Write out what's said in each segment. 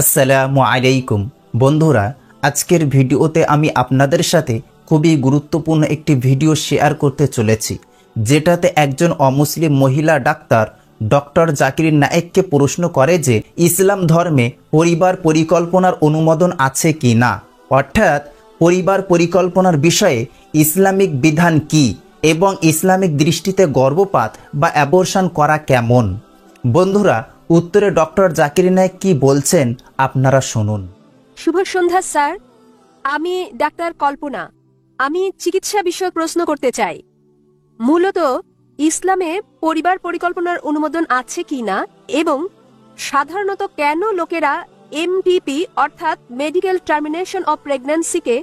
আসসালামু আলাইকুম বন্ধুরা, আজকের ভিডিওতে আমি আপনাদের সাথে খুবই গুরুত্বপূর্ণ একটি ভিডিও শেয়ার করতে চলেছি, যেটাতে একজন অমুসলিম মহিলা ডাক্তার ডক্টর জাকির নায়েককে প্রশ্ন করে যে ইসলাম ধর্মে পরিবার পরিকল্পনার অনুমোদন আছে কি না, অর্থাৎ পরিবার পরিকল্পনার বিষয়ে ইসলামিক বিধান কি এবং ইসলামিক দৃষ্টিতে গর্ভপাত বা অ্যাবর্শন করা কেমন। বন্ধুরা, উত্তরে ডক্টর জাকির নায়েক কি বলছেন আপনারা শুনুন। শুভ সন্ধ্যা স্যার, আমি ডাক্তার কল্পনা। আমি চিকিৎসা বিষয়ক প্রশ্ন করতে চাই। মূলত ইসলামে পরিবার পরিকল্পনার অনুমোদন আছে কিনা এবং সাধারণত কেন লোকেরা এমটিপি অর্থাৎ মেডিকেল টার্মিনেশন অফ প্রেগন্যান্সিকে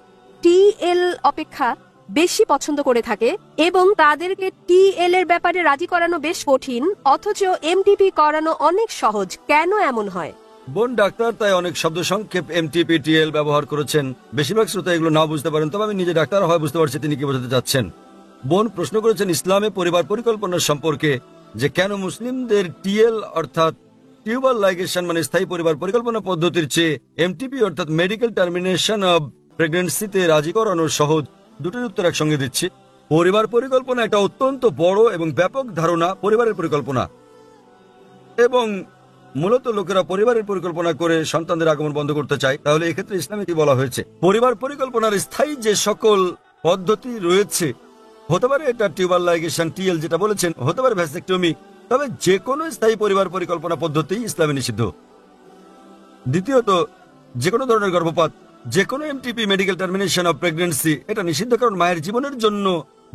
টিএল অপেক্ষা বেশি পছন্দ করে থাকে এবং তাদেরকে টিএল এর ব্যাপারে রাজি করানো বেশ কঠিন, অথচ এমটিপি করানো অনেক সহজ। কেন এমন হয়? বোন ডাক্তার তাই অনেক শব্দ সংক্ষেপ এমটিপিটিএল ব্যবহার করেছেন। বেশিরভাগ শ্রোতা এগুলো না বুঝতে পারেন, তবে আমি নিজে ডাক্তার হয় বুঝতে পারছি তিনি কি বোঝাতে চাচ্ছেন। বোন প্রশ্ন করেছেন ইসলামে পরিবার পরিকল্পনার সম্পর্কে, যে কেন মুসলিমদের টিএল অর্থাৎ টিউবার লাইগেশন মানে স্থায়ী পরিবার পরিকল্পনা পদ্ধতির চেয়ে এমটিপি অর্থাৎ মেডিকেল টার্মিনেশন অব প্রেগন্যান্সিতে রাজি করানো সহজ। দুটোর উত্তর একসঙ্গে দিচ্ছি। পরিবার পরিকল্পনা একটা অত্যন্ত বড় এবং ব্যাপক ধারণা, পরিবারের পরিকল্পনা, এবং মূলত লোকেরা পরিবারের পরিকল্পনা করে সন্তানদের আগমন বন্ধ করতে চায়। তাহলে এক্ষেত্রে ইসলামে কি বলা হয়েছে? পরিবার পরিকল্পনার স্থায়ী যে সকল পদ্ধতি রয়েছে, হতে পারে এটা টিউবার লাইগেশন টিএল যেটা বলেছেন, হতে পারে ভ্যাসেক্টমি, তবে যে কোনো স্থায়ী পরিবার পরিকল্পনা পদ্ধতি ইসলামে নিষিদ্ধ। দ্বিতীয়ত, যে কোনো ধরনের গর্ভপাত, যে কোনো MTP medical termination of pregnancy এটা নিষিদ্ধ, কারণ মায়ের জীবনের জন্য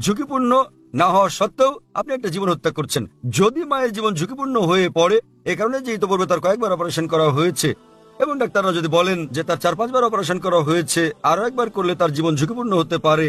ঝুঁকিপূর্ণ না হওয়া সত্ত্বেও আপনি একটা জীবন হত্যা করছেন। যদি মায়ের জীবন ঝুঁকিপূর্ণ হয়ে পড়ে, এ কারণে যে ইতোপূর্বে তার কয়েকবার অপারেশন করা হয়েছে এবং ডাক্তাররা যদি বলেন যে তার 4-5 বার অপারেশন করা হয়েছে, আরো একবার করলে তার জীবন ঝুঁকিপূর্ণ হতে পারে,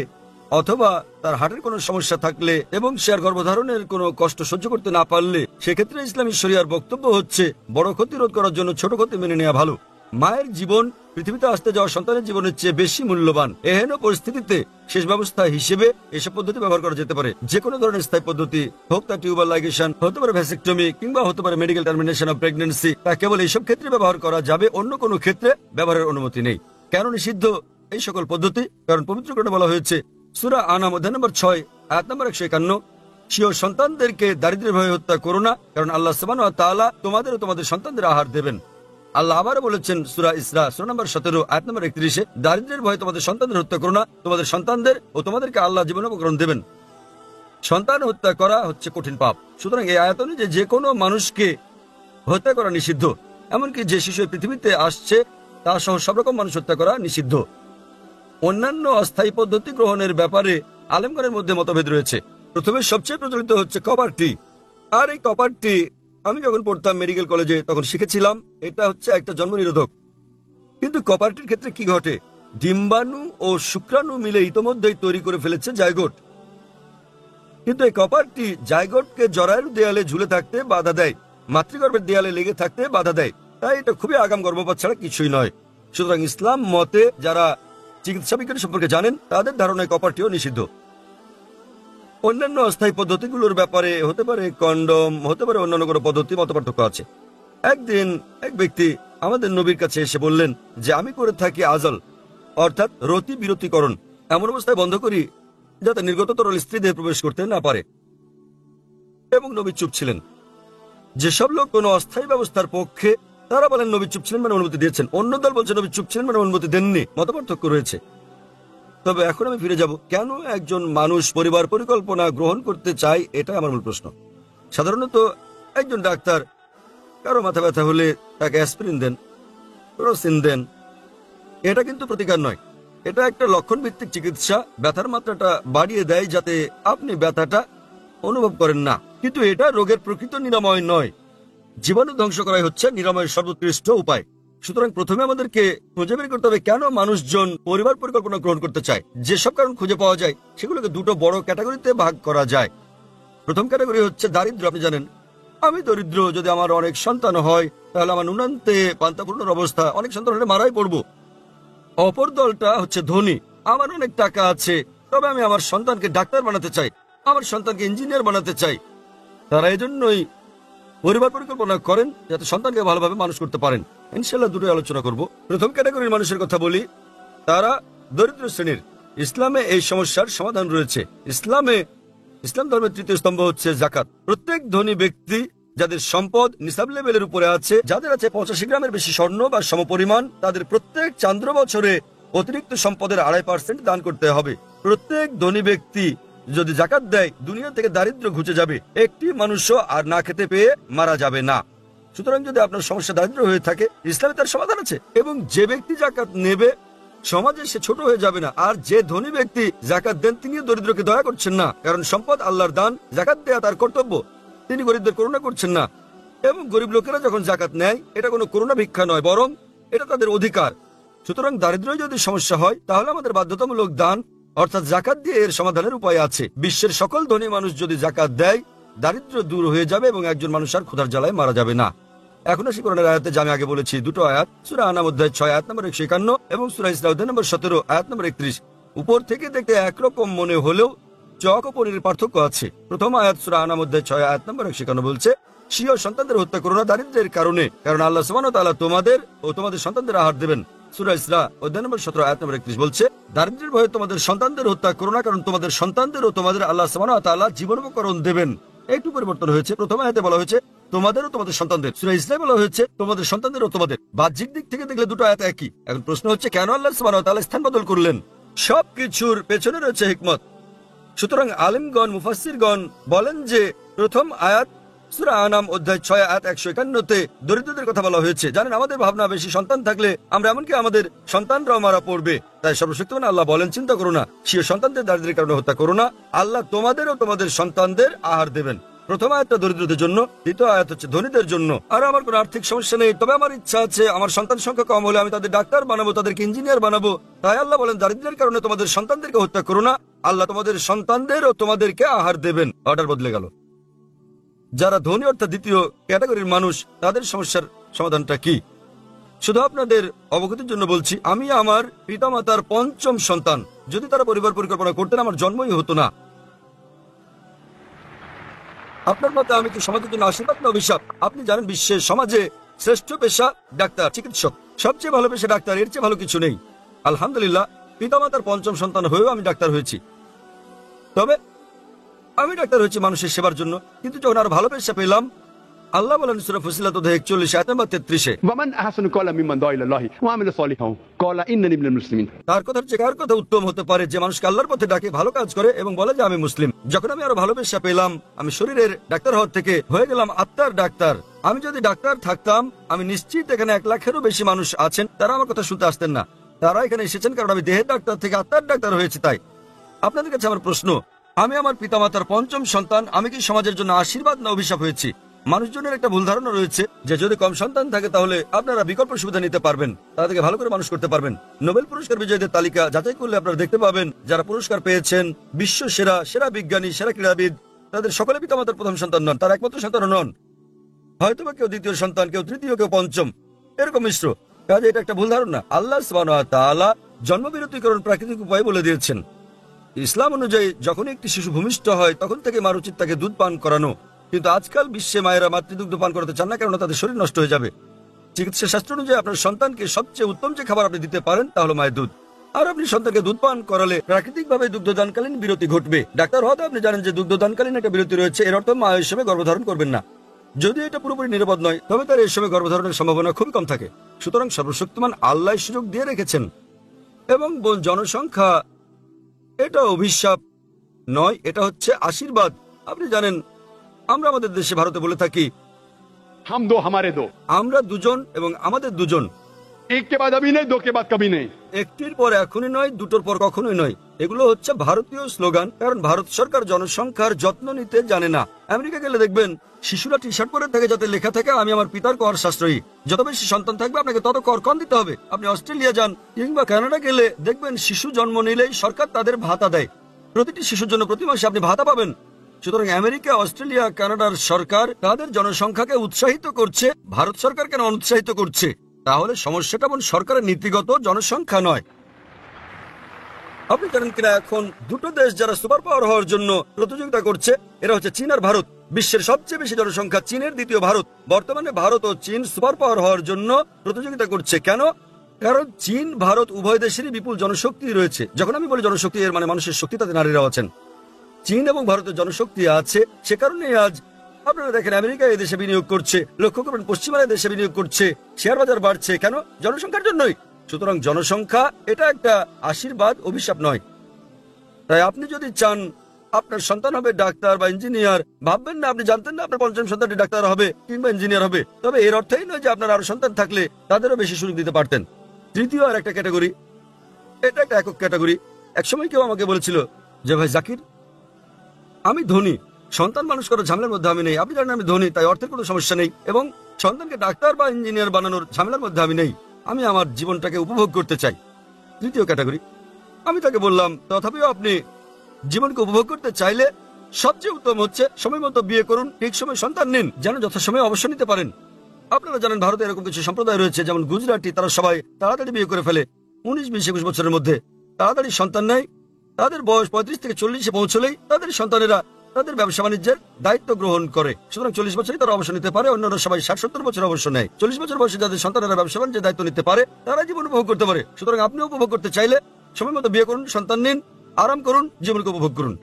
অথবা তার হার্টের কোনো সমস্যা থাকলে এবং সে আর গর্ভধারণের কোনো কষ্ট সহ্য করতে না পারলে, সেক্ষেত্রে ইসলামী শরিয়ার বক্তব্য হচ্ছে বড় ক্ষতি রোধ করার জন্য ছোট ক্ষতি মেনে নেওয়া ভালো। মায়ের জীবন পৃথিবীতে আসতে যাওয়া সন্তানের জীবনের চেয়ে বেশি মূল্যবান। এহেন পরিস্থিতিতে শেষ ব্যবস্থা হিসেবে এসব পদ্ধতি ব্যবহার করা যেতে পারে। যে কোনো ধরনের স্থায়ী পদ্ধতি হোক, তা টিউবার লাইগেশন হতে পারে, ভ্যাসেক্টমি কিংবা হতে পারে মেডিকেল টার্মিনেশন অফ প্রেগন্যান্সি, তা কেবল এইসব ক্ষেত্রে ব্যবহার করা যাবে, অন্য কোনো ক্ষেত্রে ব্যবহারের অনুমতি নেই। কেন নিষিদ্ধ এই সকল পদ্ধতি? কারণ পবিত্র কোরআনে বলা হয়েছে, সূরা আনাম অধ্যায় নম্বর 6 আয়াত নম্বর 151, স্বীয় সন্তানদেরকে দারিদ্র্যের ভয়ে হত্যা করো না, কারণ আল্লাহ সুবহানাহু ওয়া তাআলা তোমাদের ও তোমাদের সন্তানদের আহার দেবেন। আল্লাহ আবার বলেছেন সূরা ইসরা সূরা নম্বর 17 আয়াত নম্বর 31, দারিদ্র্যের ভয়ে তোমাদের সন্তানদের হত্যা করো না, তোমাদের সন্তানদের ও তোমাদেরকে আল্লাহ জীবনোপকরণ দেবেন। সন্তান হত্যা করা হচ্ছে কঠিন পাপ। সুতরাং এই আয়াত অনুযায়ী যে কোনো মানুষকে হত্যা করা নিষিদ্ধ, এমনকি যে শিশু পৃথিবীতে আসছে তা সহ সব রকম মানুষ হত্যা করা নিষিদ্ধ। অন্যান্য অস্থায়ী পদ্ধতি গ্রহণের ব্যাপারে আলেমগণের মধ্যে মতভেদ রয়েছে। প্রথমে সবচেয়ে প্রচলিত হচ্ছে কপারটি। আর এই কপারটি আমি যখন পড়তাম মেডিকেল কলেজে তখন শিখেছিলাম এটা হচ্ছে একটা জন্ম নিরোধক। কিন্তু কপারটির ক্ষেত্রে কি ঘটে? ডিম্বাণু ও শুক্রাণু মিলে ইতোমধ্যেই তৈরি করে ফেলেছে জাইগোট, কিন্তু এই কপারটি জাইগোটকে জরায়ুর দেয়ালে ঝুলে থাকতে বাধা দেয়, মাতৃগর্ভের দেয়ালে লেগে থাকতে বাধা দেয়। তাই এটা খুবই আগাম গর্ভপাত ছাড়া কিছুই নয়। সুতরাং ইসলাম মতে যারা চিকিৎসা বিজ্ঞান সম্পর্কে জানেন তাদের ধারণায় কপারটিও নিষিদ্ধ। অন্যান্য অস্থায়ী পদ্ধতিগুলোর ব্যাপারে হতে পারে কন্ডম, হতে পারে অন্যান্য কোনো পদ্ধতি, মতপার্থক্য আছে। একদিন এক ব্যক্তি আমাদের নবীর কাছে এসে বললেন যে আমি করে থাকি আজল অর্থাৎ রতি বিরতিকরণ, এমন অবস্থায় বন্ধ করি যাতে নির্গত তরল স্ত্রী দেহে প্রবেশ করতে না পারে। এবং নবী চুপ ছিলেন। যেসব লোক কোনো অস্থায়ী ব্যবস্থার পক্ষে তারা বলেন নবী চুপ ছিলেন মানে অনুমতি দিয়েছেন, অন্য দল বলছে নবী চুপ ছিলেন মানে অনুমতি দেননি। মতপার্থক্য রয়েছে। তবে এখন আমি ফিরে যাব, কেন একজন মানুষ পরিবার পরিকল্পনা গ্রহণ করতে চায়, এটা আমার মূল প্রশ্ন। সাধারণত একজন ডাক্তার কারো মাথা ব্যথা হলে তাকে অ্যাসপিরিন দেন, ক্রোসিন দেন। এটা কিন্তু প্রতিকার নয়, এটা একটা লক্ষণ ভিত্তিক চিকিৎসা। ব্যথার মাত্রাটা বাড়িয়ে দেয় যাতে আপনি ব্যথাটা অনুভব করেন না, কিন্তু এটা রোগের প্রকৃত নিরাময় নয়। জীবাণু ধ্বংস করাই হচ্ছে নিরাময়ের সর্বোৎকৃষ্ট উপায়। সুতরাং প্রথমে আমাদেরকে খুঁজে বের করতে হবে কেন মানুষজন পরিবার পরিকল্পনা গ্রহণ করতে চায়। যেসব কারণ খুঁজে পাওয়া যায় সেগুলোকে দুটো বড় ক্যাটাগরিতে ভাগ করা যায়। প্রথম ক্যাটাগরি হচ্ছে দারিদ্র্য। আপনি জানেন আমি দরিদ্র, যদি আমার অনেক সন্তান হয় তাহলে আমার নুনান্তে পান্তাপূর্ণর অবস্থা, অনেক সন্তান হলে মারাই পড়বো। অপর দলটা হচ্ছে ধনী, আমার অনেক টাকা আছে, তবে আমি আমার সন্তানকে ডাক্তার বানাতে চাই, আমার সন্তানকে ইঞ্জিনিয়ার বানাতে চাই। তারা এজন্যই পরিবার পরিকল্পনা করেন যাতে সন্তানকে ভালোভাবে মানুষ করতে পারেন। ইনশাল্লাহ দুটোই আলোচনা করব। প্রথম ক্যাটাগরির মানুষের কথা বলি, তারা দরিদ্র শ্রেণীর। ইসলামে এই সমস্যার সমাধান রয়েছে। ইসলাম ধর্মের তৃতীয় স্তম্ভ হচ্ছে জাকাত। প্রত্যেক ধনী ব্যক্তি যাদের সম্পদ নিসাব লেভেলের উপরে আছে, যাদের আছে 85 গ্রামের বেশি স্বর্ণ বা সমপরিমাণ, তাদের প্রত্যেক চান্দ্র বছরে অতিরিক্ত সম্পদের 2.5% দান করতে হবে। প্রত্যেক ধনী ব্যক্তি যদি জাকাত দেয়, দুনিয়া থেকে দারিদ্র্য ঘুচে যাবে, একটি মানুষও আর না খেতে পেয়ে মারা যাবে না। সুতরাং যদি আপনার সমস্যা দারিদ্র হয়ে থাকে, ইসলামে তার সমাধান আছে। এবং যে ব্যক্তি জাকাত নেবে সমাজে সে ছোট হয়ে যাবে না। আর যে ধনী ব্যক্তি জাকাত দেন, তিনিও দরিদ্রকে দয়া করছেন না, কারণ সম্পদ আল্লাহর দান, জাকাত দেয়া তার কর্তব্য। তিনি গরিবদের করুণা করছেন না। এবং গরিব লোকেরা যখন জাকাত নেয়, এটা কোনো করুণা ভিক্ষা নয়, বরং এটা তাদের অধিকার। সুতরাং দারিদ্র্য যদি সমস্যা হয়, তাহলে আমাদের বাধ্যতামূলক দান অর্থাৎ জাকাত দিয়ে এর সমাধানের উপায় আছে। বিশ্বের সকল ধনী মানুষ যদি জাকাত দেয়, দারিদ্র্য দূর হয়ে যাবে এবং একজন মানুষ আর ক্ষুধার জ্বালায় মারা যাবে না। এখন আসি কোরআনের আয়াতে, যা আমি আগে বলেছি, দুটো আয়াত, সূরা আনাম অধ্যায় 6 আয়াত নম্বর 151 এবং সূরা ইসরা অধ্যায় নম্বর 17 আয়াত নম্বর 31। উপর থেকে দেখতে একরকম মনে হলেও চক ও পনিরের পার্থক্য আছে। প্রথম আয়াত সূরা আনাম অধ্যায় 6 আয়াত নম্বর 151 বলছে, স্বীয় সন্তানদের হত্যা করো না দারিদ্র্যের কারণে, কারণ আল্লাহ সুবহানাহু ওয়া তাআলা তোমাদের ও তোমাদের সন্তানদের আহার দেবেন। সূরা ইসরা অধ্যায় নম্বর 17 আয়াত নম্বর 31 বলছে, দারিদ্র্যের ভয়ে তোমাদের সন্তানদের হত্যা করো না, কারণ তোমাদের সন্তানদের ও তোমাদের আল্লাহ সুবহানাহু ওয়া তাআলা জীবনোপকরণ দেবেন। একটু পরিবর্তন হয়েছে। প্রথম আয়াতে বলা হয়েছে তোমাদেরও তোমাদের সন্তানদের, সূরা ইসরায় বলা হয়েছে তোমাদের সন্তানদেরও তোমাদের। বাহ্যিক দিক থেকে দেখলে দুটো আয়াত একই। এখন প্রশ্ন হচ্ছে, কেন আল্লাহ সুবহানাহু ওয়া তাআলা স্থান বদল করলেন? সবকিছুর পেছনে রয়েছে হিকমত। সুতরাং আলিমগণ, মুফাসসিরগণ বলেন যে প্রথম আয়াত সূরা আনাম অধ্যায় 6 আয়াত 151-তে দরিদ্রদের কথা বলা হয়েছে। জানেন, আমাদের ভাবনা বেশি সন্তান থাকলে আমরা এমনকি আমাদের সন্তানরাও মারা পড়বে। তাই সর্বশক্তিমান আল্লাহ বলেন, চিন্তা করো না, স্বীয় সন্তানদের দারিদ্র্যের কারণে হত্যা করো না, আল্লাহ তোমাদের ও তোমাদের সন্তানদের আহার দেবেন। প্রথম আয়াতটা দরিদ্রদের জন্য, দ্বিতীয় আয়াত হচ্ছে ধনীদের জন্য। আর আমার কোনো আর্থিক সমস্যা নেই, তবে আমার ইচ্ছা আছে আমার সন্তান সংখ্যা কম হলে আমি তাদের ডাক্তার বানাবো, তাদেরকে ইঞ্জিনিয়ার বানাবো। তাই আল্লাহ বলেন, দারিদ্র্যের কারণে তোমাদের সন্তানদেরকে হত্যা করো না, আল্লাহ তোমাদের সন্তানদের ও তোমাদেরকে আহার দেবেন। অর্ডার বদলে গেল। যারা ধনী অর্থাৎ দ্বিতীয় ক্যাটাগরির মানুষ, তাদের সমস্যার সমাধানটা কি? শুধু আপনাদের অবগতির জন্য বলছি, আমি আমার পিতামাতার পঞ্চম সন্তান। যদি তারা পরিবার পরিকল্পনা করতেন, আমার জন্মই হতো না। আপনার মতে আমি কি সমাজের জন্য আশীর্বাদ না অভিশাপ? আপনি জানেন, বিশ্বের সমাজে শ্রেষ্ঠ পেশা ডাক্তার, চিকিৎসক। সবচেয়ে ভালো পেশা ডাক্তার, এর চেয়ে ভালো কিছু নেই। আলহামদুলিল্লাহ, পিতামাতার পঞ্চম সন্তান হয়েও আমি ডাক্তার হয়েছি। তবে আমি ডাক্তার হয়েছি মানুষের সেবার জন্য। কিন্তু যখন আরো ভালো পেশা পেলাম, আল্লাহ বলেন সূরা ফুসিলাত অধ্যায় 41 আয়াত নম্বর 33-এ, ওয়ামান আহসানু ক্বালা মিম্মান দাআ ইলাল্লাহি ওয়া আমিলা সালিহান ক্বালা ইন্নানী মিনাল মুসলিমিন। তার কথার চেয়ে কার কথা উত্তম হতে পারে, যে মানুষকে আল্লাহর পথে ডাকে, ভালো কাজ করে এবং বলে যে আমি মুসলিম। যখন আমি আরো ভালো পেশা পেলাম, আমি শরীরের ডাক্তার হওয়ার থেকে হয়ে গেলাম আত্মার ডাক্তার। আমি যদি ডাক্তার থাকতাম, আমি নিশ্চিত এখানে 1 লাখেরও বেশি মানুষ আছেন, তারা আমার কথা শুনতে আসতেন না। তারা এখানে এসেছেন কারণ আমি দেহের ডাক্তার থেকে আত্মার ডাক্তার হয়েছি। তাই আপনাদের কাছে আমার প্রশ্ন, আমি আমার পিতামাতার পঞ্চম সন্তান, আমি কি সমাজের জন্য আশীর্বাদ না অভিশাপ হয়েছি? মানুষজনের একটা ভুল ধারণা রয়েছে যে যদি কম সন্তান থাকে তাহলে আপনারা বিকল্প সুবিধা নিতে পারবেন, তাদেরকে ভালো করে মানুষ করতে পারবেন। নোবেল পুরস্কার বিজয়ীদের তালিকা যাচাই করলে আপনারা দেখতে পাবেন, যারা পুরস্কার পেয়েছেন, বিশ্ব সেরা সেরা বিজ্ঞানী, সেরা ক্রীড়াবিদ, তাদের সকলে পিতামাতার প্রথম সন্তান নন, তার একমাত্র সন্তান নন। হয়তোবা কেউ দ্বিতীয় সন্তান, কেউ তৃতীয়, কেউ পঞ্চম, এরকম মিশ্র। কাজে এটা একটা ভুল ধারণা। আল্লাহ সুবহানাহু ওয়া তাআলা জন্মবিরতিকরণ প্রাকৃতিক উপায় বলে দিয়েছেন। ইসলাম অনুযায়ী যখন একটি শিশু ভূমিষ্ঠ হয়, তখন থেকে মার উচিত তাকে দুধ পান করানো। কিন্তু আজকাল বিশ্বে মায়েরা মাতৃদুগ্ধ পান করাতে চান না, কেননা তাদের শরীর নষ্ট হয়ে যাবে। চিকিৎসা শাস্ত্র অনুযায়ী আপনার সন্তানকে সবচেয়ে উত্তম যে খাবার আপনি দিতে পারেন তা হলো মায়ের দুধ। আর আপনি সন্তানকে দুধ পান করালে প্রাকৃতিকভাবে দুগ্ধদানকালীন বিরতি ঘটবে। ডাক্তার হয়তো আপনি জানেন যে দুগ্ধদানকালীন একটা বিরতি রয়েছে, এর অর্থ মা এই সময় গর্ভধারণ করবেন না। যদি এটা পুরোপুরি নিরাপদ নয়, তবে তার এই সময় গর্ভধারণের সম্ভাবনা খুব কম থাকে। সুতরাং সর্বশক্তিমান আল্লাহ সুযোগ দিয়ে রেখেছেন। এবং জনসংখ্যা এটা অভিশাপ নয়, এটা হচ্ছে আশীর্বাদ। আপনি জানেন, আমরা আমাদের দেশে ভারতে বলে থাকি হাম দো হামারে দো, আমরা দুজন এবং আমাদের দুজন। এক কে বাদ আবি নেই, দো কে বাদ কবি নেই। একটির পর এখনই নয়, দুটোর পর কখনোই নয়। এগুলো হচ্ছে ভারতীয় স্লোগান, কারণ ভারত সরকার জনসংখ্যার যত্ন নিতে জানে না। আমেরিকা গেলে দেখবেন শিশুরা টি শার্ট পরে থাকে যাতে লেখা থাকে আমি আমার পিতার কর সাশ্রয়ী। যত বেশি সন্তান থাকবে আপনাকে তত কর কম দিতে হবে। আপনি অস্ট্রেলিয়া যান কিংবা কানাডা গেলে দেখবেন শিশু জন্ম নিলেই সরকার তাদের ভাতা দেয়। প্রতিটি শিশুর জন্য প্রতি মাসে আপনি ভাতা পাবেন। সুতরাং আমেরিকা, অস্ট্রেলিয়া, কানাডার সরকার তাদের জনসংখ্যাকে উৎসাহিত করছে, ভারত সরকার কেন অনুৎসাহিত করছে? তাহলে সমস্যাটা এমন সরকারের নীতিগত, জনসংখ্যা নয়। আপনি জানেন কিনা, এখন দুটো দেশ যারা সুপার পাওয়ার হওয়ার জন্য প্রতিযোগিতা করছে, এরা হচ্ছে চীন আর ভারত। বিশ্বের সবচেয়ে বেশি জনসংখ্যা চীনের, দ্বিতীয় ভারত। বর্তমানে ভারত ও চীন সুপার পাওয়ার হওয়ার জন্য প্রতিযোগিতা করছে। কেন? কারণ চীন ভারত উভয় দেশেরই বিপুল জনশক্তি রয়েছে। যখন আমি বলি জনশক্তি, এর মানে মানুষের শক্তি, তাতে নারীরাও আছেন। চীন এবং ভারতের জনশক্তি আছে, সে কারণেই আজ আপনারা দেখেন আমেরিকা এই দেশে বিনিয়োগ করছে, লক্ষ্য করবেন পশ্চিমা দেশে বিনিয়োগ করছে, শেয়ার বাজার বাড়ছে। কেন? জনসংখ্যার জন্যই। সুতরাং জনসংখ্যা এটা একটা আশীর্বাদ, অভিশাপ নয়। তাই আপনি যদি চান আপনার সন্তান হবে ডাক্তার বা ইঞ্জিনিয়ার, ভাববেন না, আপনি জানতেন না আপনার পঞ্চম সন্তানটি ডাক্তার হবে কিংবা ইঞ্জিনিয়ার হবে। তবে এর অর্থই নয় যে আপনার আরো সন্তান থাকলে তাদেরও বেশি সুযোগ দিতে পারতেন। তৃতীয় আর একটা ক্যাটাগরি, এটা একটা একক ক্যাটাগরি। একসময় কেউ আমাকে বলেছিল যে ভাই জাকির, আমি ধনী, সন্তান মানুষ করার ঝামেলার মধ্যে আমি নেই। আপনি জানেন আমি ধনী, তাই অর্থের কোনো সমস্যা নেই এবং সন্তানকে ডাক্তার বা ইঞ্জিনিয়ার বানানোর ঝামেলার মধ্যে আমি নেই। আমি আমার জীবনটাকে উপভোগ করতে চাই। তৃতীয় ক্যাটাগরি। আমি তাকে বললাম, তথাপিও আপনি জীবনকে উপভোগ করতে চাইলে সবচেয়ে উত্তম হচ্ছে সময় মতো বিয়ে করুন, ঠিক সময় সন্তান নিন, যেন যথাসময়ে অবসর নিতে পারেন। আপনারা জানেন ভারতে এরকম কিছু সম্প্রদায় রয়েছে, যেমন গুজরাটি, তারা সবাই তাড়াতাড়ি বিয়ে করে ফেলে। 19, 20, 21 বছরের মধ্যে তাড়াতাড়ি সন্তান নেয়। তাদের বয়স 35 থেকে 40-এ পৌঁছলেই তাদের সন্তানেরা তাদের ব্যবসা বাণিজ্যের দায়িত্ব গ্রহণ করে। সুতরাং 40 বছরই তারা অবসর নিতে পারে, অন্যরা সবাই 60-70 বছর অবসর নেয়। 40 বছর বয়সে যাদের সন্তানেরা ব্যবসা বাণিজ্যের দায়িত্ব নিতে পারে, তারা জীবন উপভোগ করতে পারে। সুতরাং আপনি উপভোগ করতে চাইলে সময় মতো বিয়ে করুন, সন্তান নিন, আরাম করুন, জীবনকে উপভোগ করুন।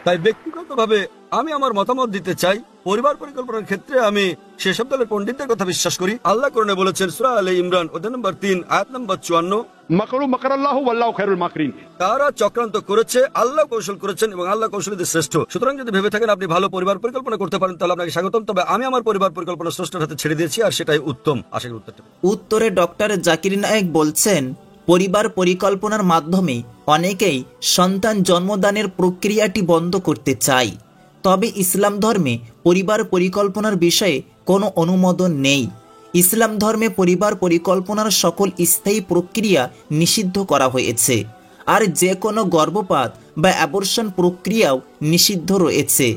তাই ব্যক্তিগতভাবে আমি আমার মতামত দিতে চাই। পরিবার পরিকল্পনার ক্ষেত্রে আমি সেসব দলের পণ্ডিতদের কথা বিশ্বাস করি। আল্লাহ কোরআনে বলেছেন সূরা আলে ইমরান অধ্যায় নম্বর 3 আয়াত নম্বর 54, मकरू मकर अल्लाह वल्लाहु खैरुल माकिरीन। তারা চক্রান্ত করেছে, আল্লাহ কৌশল করেছেন এবং আল্লাহ কৌশলীদের শ্রেষ্ঠ। সুতরাং যদি ভেবে থাকেন আপনি ভালো পরিবার পরিকল্পনা করতে পারেন, তাহলে আপনাকে স্বাগতম। তবে আমি আমার পরিবার পরিকল্পনা স্রষ্টার হাতে ছেড়ে দিয়েছি, আর সেটাই উত্তম। আশা করি উত্তরটা। উত্তরে ডক্টর জাকির নায়েক বলছেন, পরিবার পরিকল্পনার মাধ্যমে অনেকেই সন্তান জন্মদানের প্রক্রিয়াটি বন্ধ করতে চায়। তবে ইসলাম ধর্মে পরিবার পরিকল্পনার বিষয়ে কোনো অনুমোদন নেই। ইসলাম ধর্মে পরিবার পরিকল্পনার সকল স্থায়ী প্রক্রিয়া নিষিদ্ধ করা হয়েছে, আর যে কোনো গর্ভপাত বা অ্যাবর্শন প্রক্রিয়াও নিষিদ্ধ রয়েছে।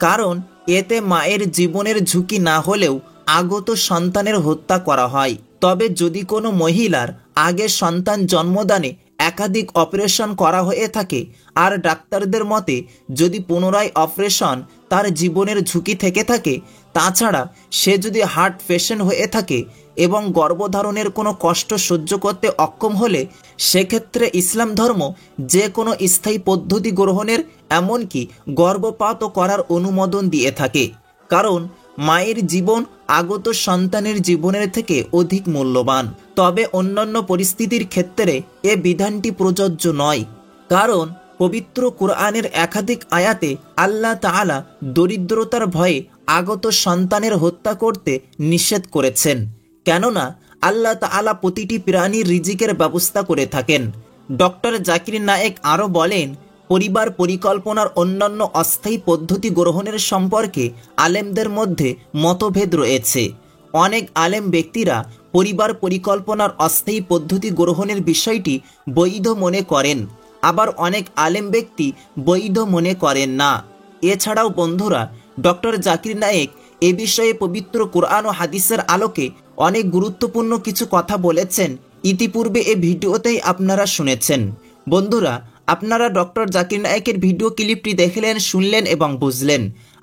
কারণ এতে মায়ের জীবনের ঝুঁকি না হলেও আগত সন্তানের হত্যা করা হয়। তবে যদি কোনো মহিলার আগে সন্তান জন্মদানে একাধিক অপারেশন করা হয়ে থাকে আর ডাক্তারদের মতে যদি পুনরায় অপারেশন তার জীবনের ঝুঁকি থেকে থাকে, তাছাড়া সে যদি হার্ট পেশেন্ট হয়ে থাকে এবং গর্ভধারণের কোনো কষ্ট সহ্য করতে অক্ষম হলে, সেক্ষেত্রে ইসলাম ধর্ম যে কোনো স্থায়ী পদ্ধতি গ্রহণের, এমনকি গর্ভপাতও করার অনুমোদন দিয়ে থাকে। কারণ মায়ের জীবন আগত সন্তানের জীবনের থেকে অধিক মূল্যবান। তবে অন্যান্য পরিস্থিতির ক্ষেত্রে এ বিধানটি প্রযোজ্য নয়। কারণ পবিত্র কুরআনের একাধিক আয়াতে আল্লাহ তাআলা দরিদ্রতার ভয়ে আগত সন্তানের হত্যা করতে নিষেধ করেছেন। কেননা আল্লাহ তাআলা প্রতিটি প্রাণীর রিজিকের ব্যবস্থা করে থাকেন। ডক্টর জাকির নায়েক আরও বলেন, পরিবার পরিকল্পনার অন্যান্য অস্থায়ী পদ্ধতি গ্রহণের সম্পর্কে আলেমদের মধ্যে মতভেদ রয়েছে। অনেক আলেম ব্যক্তিরা পরিবার পরিকল্পনার অস্থায়ী পদ্ধতি গ্রহণের বিষয়টি বৈধ মনে করেন, আবার অনেক আলেম ব্যক্তি বৈধ মনে করেন না। এছাড়াও বন্ধুরা, ডক্টর জাকির নায়েক এ বিষয়ে পবিত্র কোরআন ও হাদিসের আলোকে অনেক গুরুত্বপূর্ণ কিছু কথা বলেছেন। ইতিপূর্বে এই ভিডিওতেই আপনারা শুনেছেন। বন্ধুরা, আপনারা ডক্টর জাকির নায়েকের ভিডিও ক্লিপটি দেখলেন, শুনলেন এবং বুঝলেন।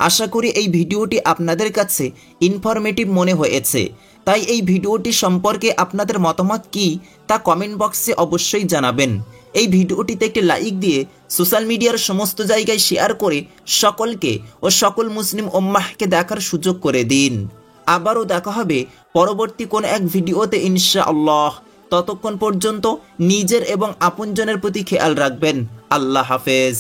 আশা করি এই ভিডিওটি আপনাদের কাছে ইনফরমেটিভ মনে হয়েছে। তাই এই ভিডিওটি সম্পর্কে আপনাদের মতামত কি তা কমেন্ট বক্সে অবশ্যই জানাবেন। এই ভিডিওটিতে একটি লাইক দিয়ে সোশ্যাল মিডিয়ার সমস্ত জায়গায় শেয়ার করে সকলকে ও সকল মুসলিম উম্মাহকে দেখার সুযোগ করে দিন। আবারও দেখা হবে পরবর্তী কোন এক ভিডিওতে ইনশাআল্লাহ। ততক্ষণ পর্যন্ত নিজের এবং আপনজনের প্রতি খেয়াল রাখবেন। আল্লাহ হাফেজ।